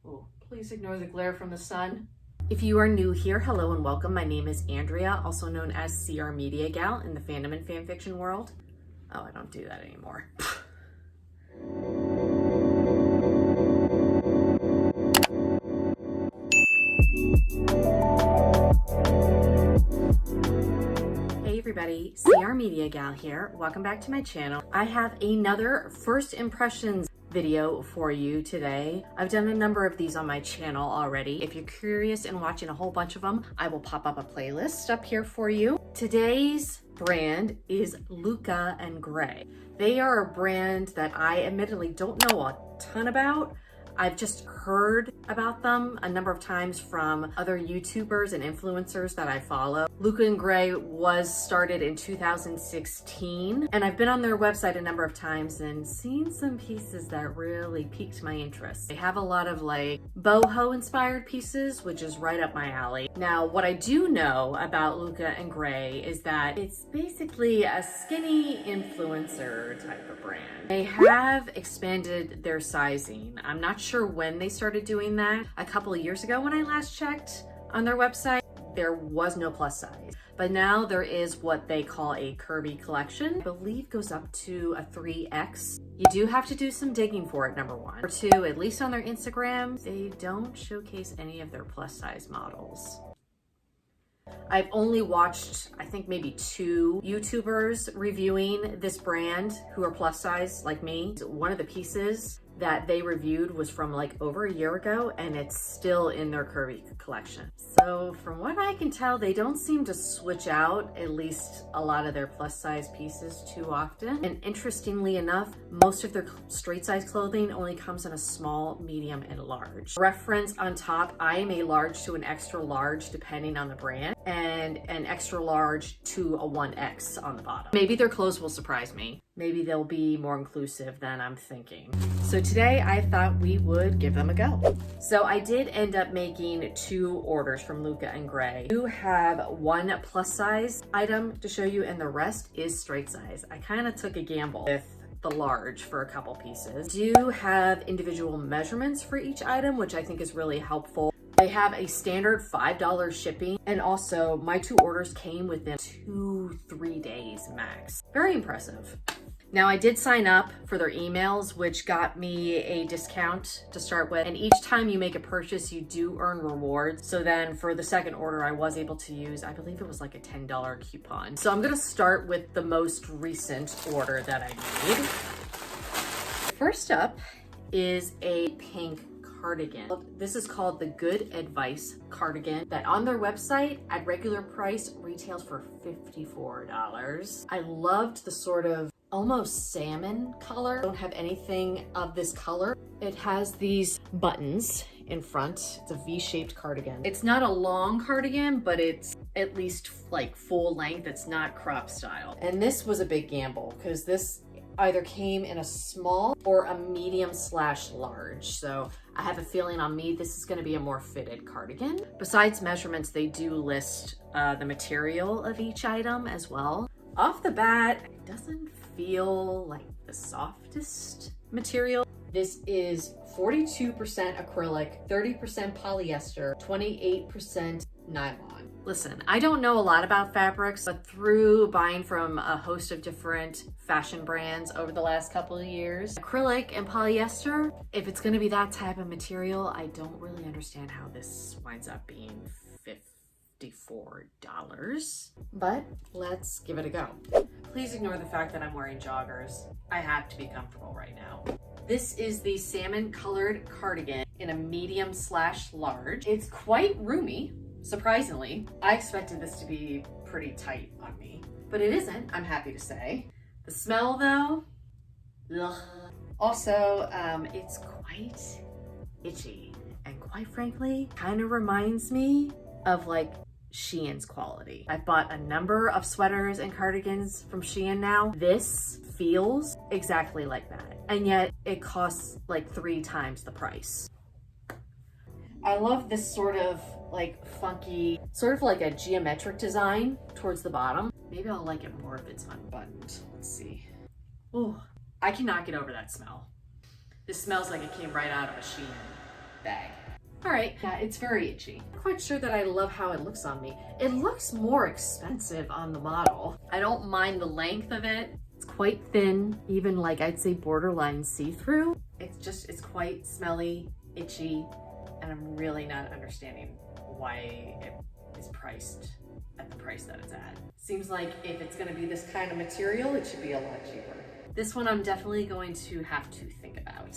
Oh, please ignore the glare from the sun. If you are new here, hello and welcome. My name is Andrea, also known as CR Media Gal in the fandom and fanfiction world. Oh, I don't do that anymore. Hey everybody, CR Media Gal here. Welcome back to my channel. I have another first impressions video for you today. I've done a number of these on my channel already. If you're curious and watching a whole bunch of them, I will pop up a playlist up here for you. Today's brand is Luca Grae. They are a brand that I admittedly don't know a ton about. I've just heard about them a number of times from other YouTubers and influencers that I follow. Luca Grae was started in 2016, and I've been on their website a number of times and seen some pieces that really piqued my interest. They have a lot of like boho inspired pieces, which is right up my alley. Now, what I do know about Luca Grae is that it's basically a skinny influencer type of brand. They have expanded their sizing. I'm not sure when they started doing that. A couple of years ago when I last checked on their website, there was no plus size. But now there is what they call a Curvy Collection. I believe goes up to a 3X. You do have to do some digging for it, number one. Or two, at least on their Instagram, they don't showcase any of their plus size models. I've only watched, I think maybe 2 YouTubers reviewing this brand who are plus size like me. One of the pieces that they reviewed was from like over a year ago, and it's still in their Curvy Collection. So from what I can tell, they don't seem to switch out at least a lot of their plus size pieces too often. And interestingly enough, most of their straight size clothing only comes in a small, medium, and large. Reference on top, I am a large to an extra large depending on the brand, and an extra large to a 1X on the bottom. Maybe their clothes will surprise me. Maybe they'll be more inclusive than I'm thinking. So today I thought we would give them a go. So I did end up making 2 orders from Luca Grae. You have 1 plus size item to show you, and the rest is straight size. I kind of took a gamble with the large for a couple pieces. Do have individual measurements for each item, which I think is really helpful. They have a standard $5 shipping, and also my 2 orders came within 2-3 days max. Very impressive. Now I did sign up for their emails, which got me a discount to start with. And each time you make a purchase, you do earn rewards. So then for the second order, I was able to use, I believe it was like a $10 coupon. So I'm gonna start with the most recent order that I made. First up is a pink cardigan. This is called the Good Advice cardigan, that on their website at regular price retails for $54. I loved the sort of almost salmon color. I don't have anything of this color. It has these buttons in front. It's a V-shaped cardigan. It's not a long cardigan, but it's at least like full length. It's not crop style. And this was a big gamble because this either came in a small or a medium/large. So I have a feeling on me, this is gonna be a more fitted cardigan. Besides measurements, they do list the material of each item as well. Off the bat, it doesn't feel like the softest material. This is 42% acrylic, 30% polyester, 28% nylon. Listen, I don't know a lot about fabrics, but through buying from a host of different fashion brands over the last couple of years, acrylic and polyester, if it's gonna be that type of material, I don't really understand how this winds up being $54. But let's give it a go. Please ignore the fact that I'm wearing joggers. I have to be comfortable right now. This is the salmon colored cardigan in a medium/large. It's quite roomy, surprisingly. I expected this to be pretty tight on me, but it isn't, I'm happy to say. The smell though, ugh. Also, it's quite itchy, and quite frankly, kind of reminds me of like Shein's quality. I've bought a number of sweaters and cardigans from Shein now. This feels exactly like that, and yet it costs like 3 times the price. I love this sort of like funky, sort of like a geometric design towards the bottom. Maybe I'll like it more if it's unbuttoned. Let's see. Oh, I cannot get over that smell. This smells like it came right out of a Shein. bag. All right, yeah, it's very itchy. I'm quite sure that I love how it looks on me. It looks more expensive on the model. I don't mind the length of it. It's quite thin, even like I'd say borderline see-through. It's quite smelly, itchy, and I'm really not understanding why it is priced at the price that it's at. Seems like if it's gonna be this kind of material, it should be a lot cheaper. This one I'm definitely going to have to think about.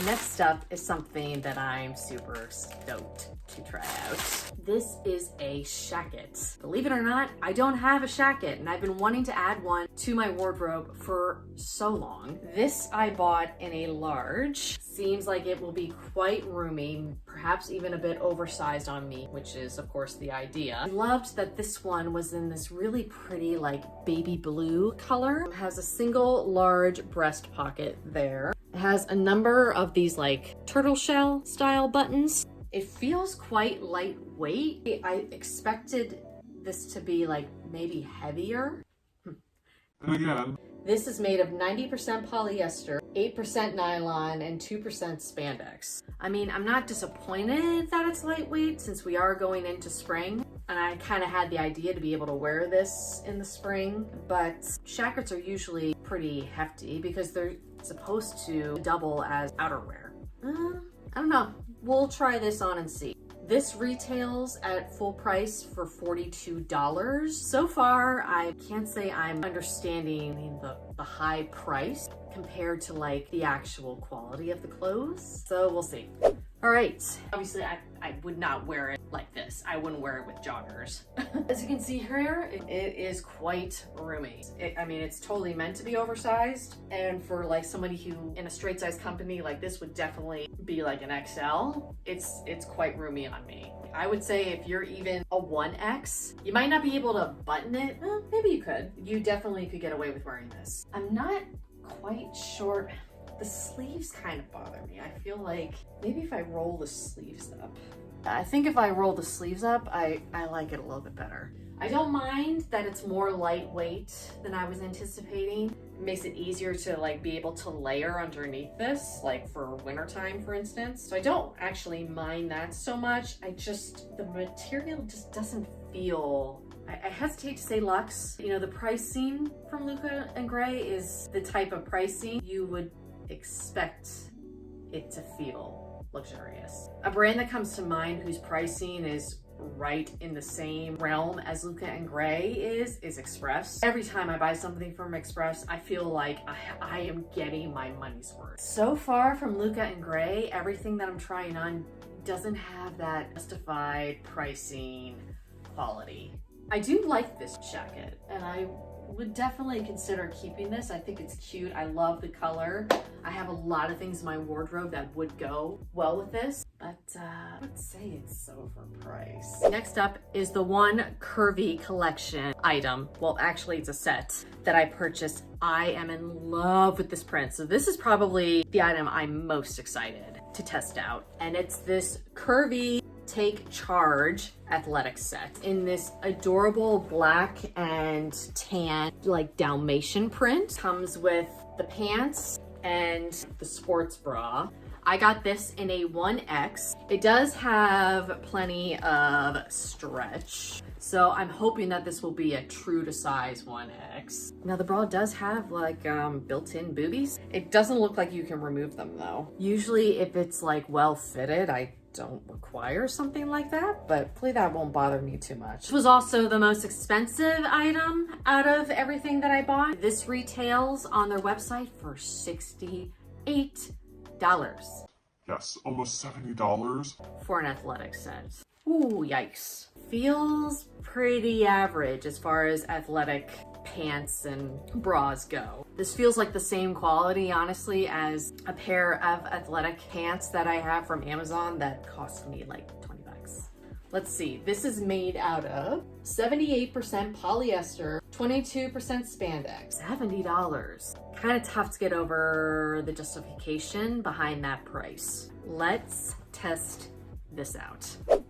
Next up is something that I'm super stoked to try out. This is a Shacket. Believe it or not, I don't have a Shacket, and I've been wanting to add one to my wardrobe for so long. This I bought in a large. Seems like it will be quite roomy, perhaps even a bit oversized on me, which is of course the idea. I loved that this one was in this really pretty like baby blue color. It has a single large breast pocket there. It has a number of these like turtle shell style buttons. It feels quite lightweight. I expected this to be like maybe heavier. And again, this is made of 90% polyester, 8% nylon, and 2% spandex. I mean, I'm not disappointed that it's lightweight since we are going into spring. And I kind of had the idea to be able to wear this in the spring, but Shackets are usually pretty hefty because they're supposed to double as outerwear. I don't know. We'll try this on and see. This retails at full price for $42. So far, I can't say I'm understanding the high price compared to like the actual quality of the clothes. So we'll see. All right, obviously I would not wear it like this. I wouldn't wear it with joggers. As you can see here, it is quite roomy. I mean, it's totally meant to be oversized. And for like somebody who in a straight size company, like this would definitely be like an XL. It's quite roomy on me. I would say if you're even a 1X, you might not be able to button it. Well, maybe you could. You definitely could get away with wearing this. I'm not quite sure. The sleeves kind of bother me. I feel like maybe if I roll the sleeves up. I think if I roll the sleeves up, I like it a little bit better. I don't mind that it's more lightweight than I was anticipating. It makes it easier to like be able to layer underneath this, like for wintertime, for instance. So I don't actually mind that so much. The material just doesn't feel, I hesitate to say luxe. You know, the pricing from Luca Grae is the type of pricing you would expect it to feel luxurious. A brand that comes to mind whose pricing is right in the same realm as Luca Grae is Express. Every time I buy something from Express, I feel like I am getting my money's worth. So far from Luca Grae, everything that I'm trying on doesn't have that justified pricing quality. I do like this jacket, and I would definitely consider keeping this. I think it's cute. I love the color. I have a lot of things in my wardrobe that would go well with this, but I would say it's overpriced. Next up is the one Curvy Collection item. Well, actually it's a set that I purchased. I am in love with this print. So this is probably the item I'm most excited to test out. And it's this Curvy Take Charge athletic set in this adorable black and tan like Dalmatian print. Comes with the pants and the sports bra. I got this in a 1X. It does have plenty of stretch, so I'm hoping that this will be a true to size 1X. Now the bra does have like built-in boobies. It doesn't look like you can remove them though. Usually if it's like well fitted, I don't require something like that, but hopefully that won't bother me too much. This was also the most expensive item out of everything that I bought. This retails on their website for $68. yes, almost $70. For an athletic set. Ooh, yikes. Feels pretty average as far as athletic pants and bras go. This feels like the same quality, honestly, as a pair of athletic pants that I have from Amazon that cost me like 20 bucks. Let's see, this is made out of 78% polyester, 22% spandex, $70. Kind of tough to get over the justification behind that price. Let's test this out.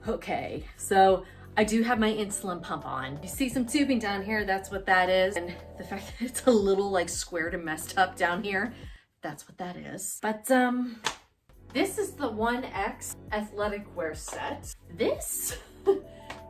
Okay, so I do have my insulin pump on. You see some tubing down here, that's what that is. And the fact that it's a little like squared and messed up down here, that's what that is. But This is the 1X athletic wear set. This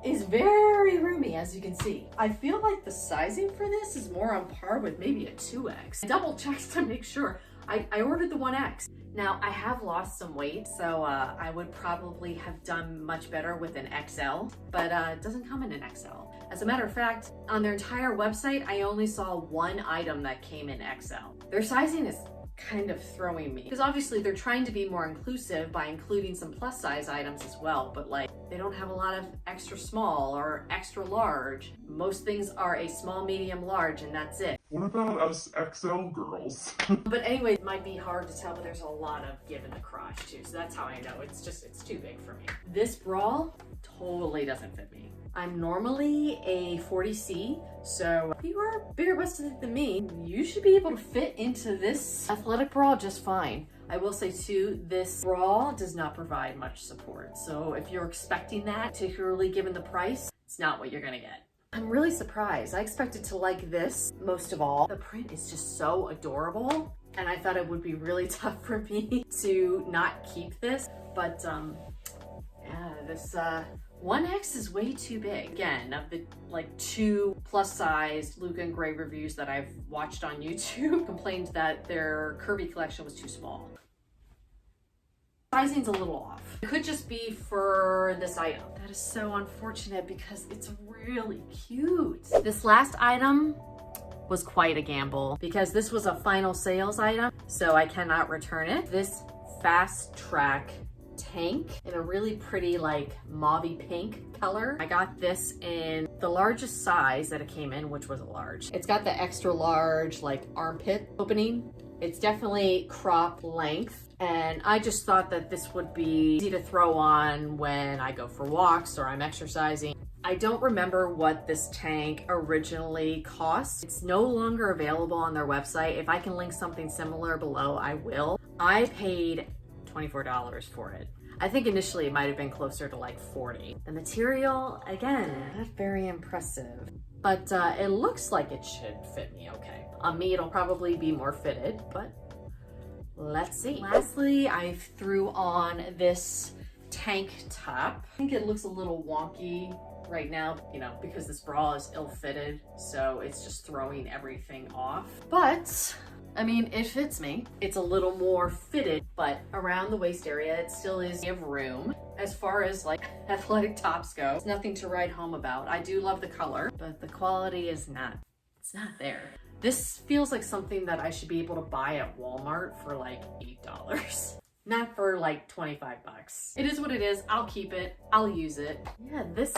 is very roomy, as you can see. I feel like the sizing for this is more on par with maybe a 2X. I double checked to make sure. I ordered the 1X. Now, I have lost some weight, so I would probably have done much better with an XL, but it doesn't come in an XL. As a matter of fact, on their entire website, I only saw one item that came in XL. Their sizing is kind of throwing me, because obviously they're trying to be more inclusive by including some plus size items as well, but like they don't have a lot of extra small or extra large. Most things are a small, medium, large, and that's it. What about us XL girls? But anyway, it might be hard to tell, but there's a lot of give in the crotch too, so that's how I know it's too big for me. This bra totally doesn't fit me. I'm normally a 40C, so if you are bigger busted than me, you should be able to fit into this athletic bra just fine. I will say too, this bra does not provide much support. So if you're expecting that, particularly given the price, it's not what you're gonna get. I'm really surprised. I expected to like this most of all. The print is just so adorable, and I thought it would be really tough for me to not keep this, but yeah, this 1X is way too big. Again, of the like 2 plus size Luca Grae reviews that I've watched on YouTube, complained that their Curvy collection was too small. Sizing's a little off. It could just be for this item. That is so unfortunate because it's really cute. This last item was quite a gamble because this was a final sales item, so I cannot return it. This Fast Track tank in a really pretty like mauvey pink color. I got this in the largest size that it came in, which was a large. It's got the extra large like armpit opening. It's definitely crop length, and I just thought that this would be easy to throw on when I go for walks or I'm exercising. I don't remember what this tank originally cost. It's no longer available on their website. If I can link something similar below, I will. I paid $24 for it. I think initially it might have been closer to like 40. The material, again, not very impressive, but it looks like it should fit me okay. On me, it'll probably be more fitted, but let's see. Lastly, I threw on this tank top. I think it looks a little wonky right now, you know, because this bra is ill-fitted, so it's just throwing everything off. But I mean, it fits me. It's a little more fitted, but around the waist area, it still is of room. As far as like athletic tops go, it's nothing to write home about. I do love the color, but the quality is not, it's not there. This feels like something that I should be able to buy at Walmart for like $8. Not for like 25 bucks. It is what it is. I'll keep it. I'll use it. Yeah, this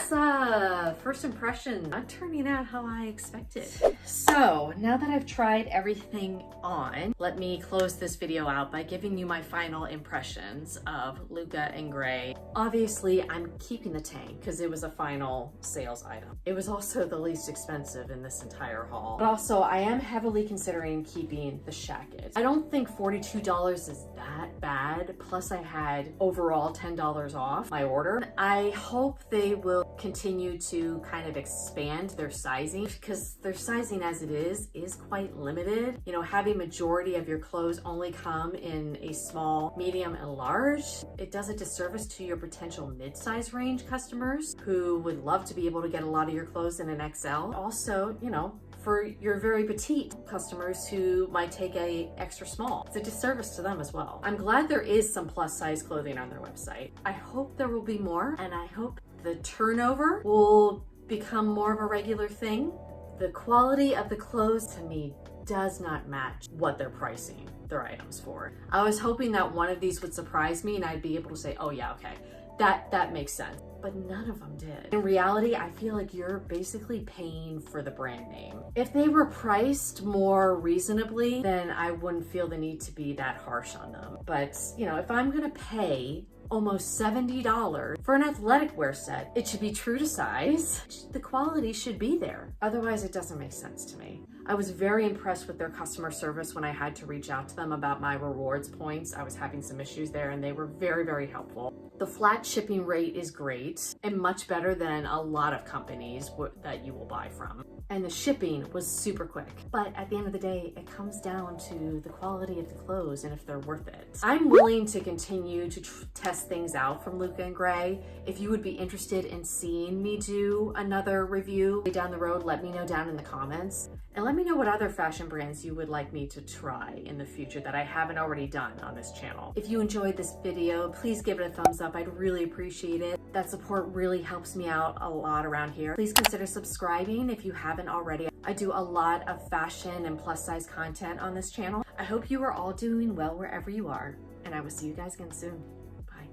first impression not turning out how I expected. So now that I've tried everything on, let me close this video out by giving you my final impressions of Luca and Grae. Obviously, I'm keeping the tank because it was a final sales item. It was also the least expensive in this entire haul. But also, I am heavily considering keeping the Shacket. I don't think $42 is that bad. Plus I had overall $10 off my order. I hope they will continue to kind of expand their sizing because their sizing as it is quite limited. You know, having majority of your clothes only come in a small, medium, and large, it does a disservice to your potential mid-size range customers who would love to be able to get a lot of your clothes in an XL. Also, you know, for your very petite customers who might take a extra small. It's a disservice to them as well. I'm glad there is some plus size clothing on their website. I hope there will be more, and I hope the turnover will become more of a regular thing. The quality of the clothes to me does not match what they're pricing their items for. I was hoping that one of these would surprise me and I'd be able to say, oh yeah, okay, that makes sense. But none of them did. In reality, I feel like you're basically paying for the brand name. If they were priced more reasonably, then I wouldn't feel the need to be that harsh on them. But, you know, if I'm gonna pay almost $70 for an athletic wear set, it should be true to size. The quality should be there. Otherwise, it doesn't make sense to me. I was very impressed with their customer service when I had to reach out to them about my rewards points. I was having some issues there and they were very, very helpful. The flat shipping rate is great and much better than a lot of companies that you will buy from. and the shipping was super quick. But at the end of the day, it comes down to the quality of the clothes and if they're worth it. I'm willing to continue to test things out from Luca Grae. If you would be interested in seeing me do another review down the road, let me know down in the comments. And let me know what other fashion brands you would like me to try in the future that I haven't already done on this channel. If you enjoyed this video, please give it a thumbs up. I'd really appreciate it. That support really helps me out a lot around here. Please consider subscribing if you haven't already. I do a lot of fashion and plus size content on this channel. I hope you are all doing well wherever you are, and I will see you guys again soon. Bye.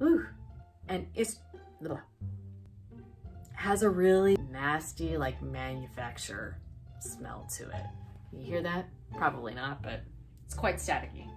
Ooh, and it's has a really nasty, like, manufacturer smell to it. You hear that? Probably not, but it's quite staticky.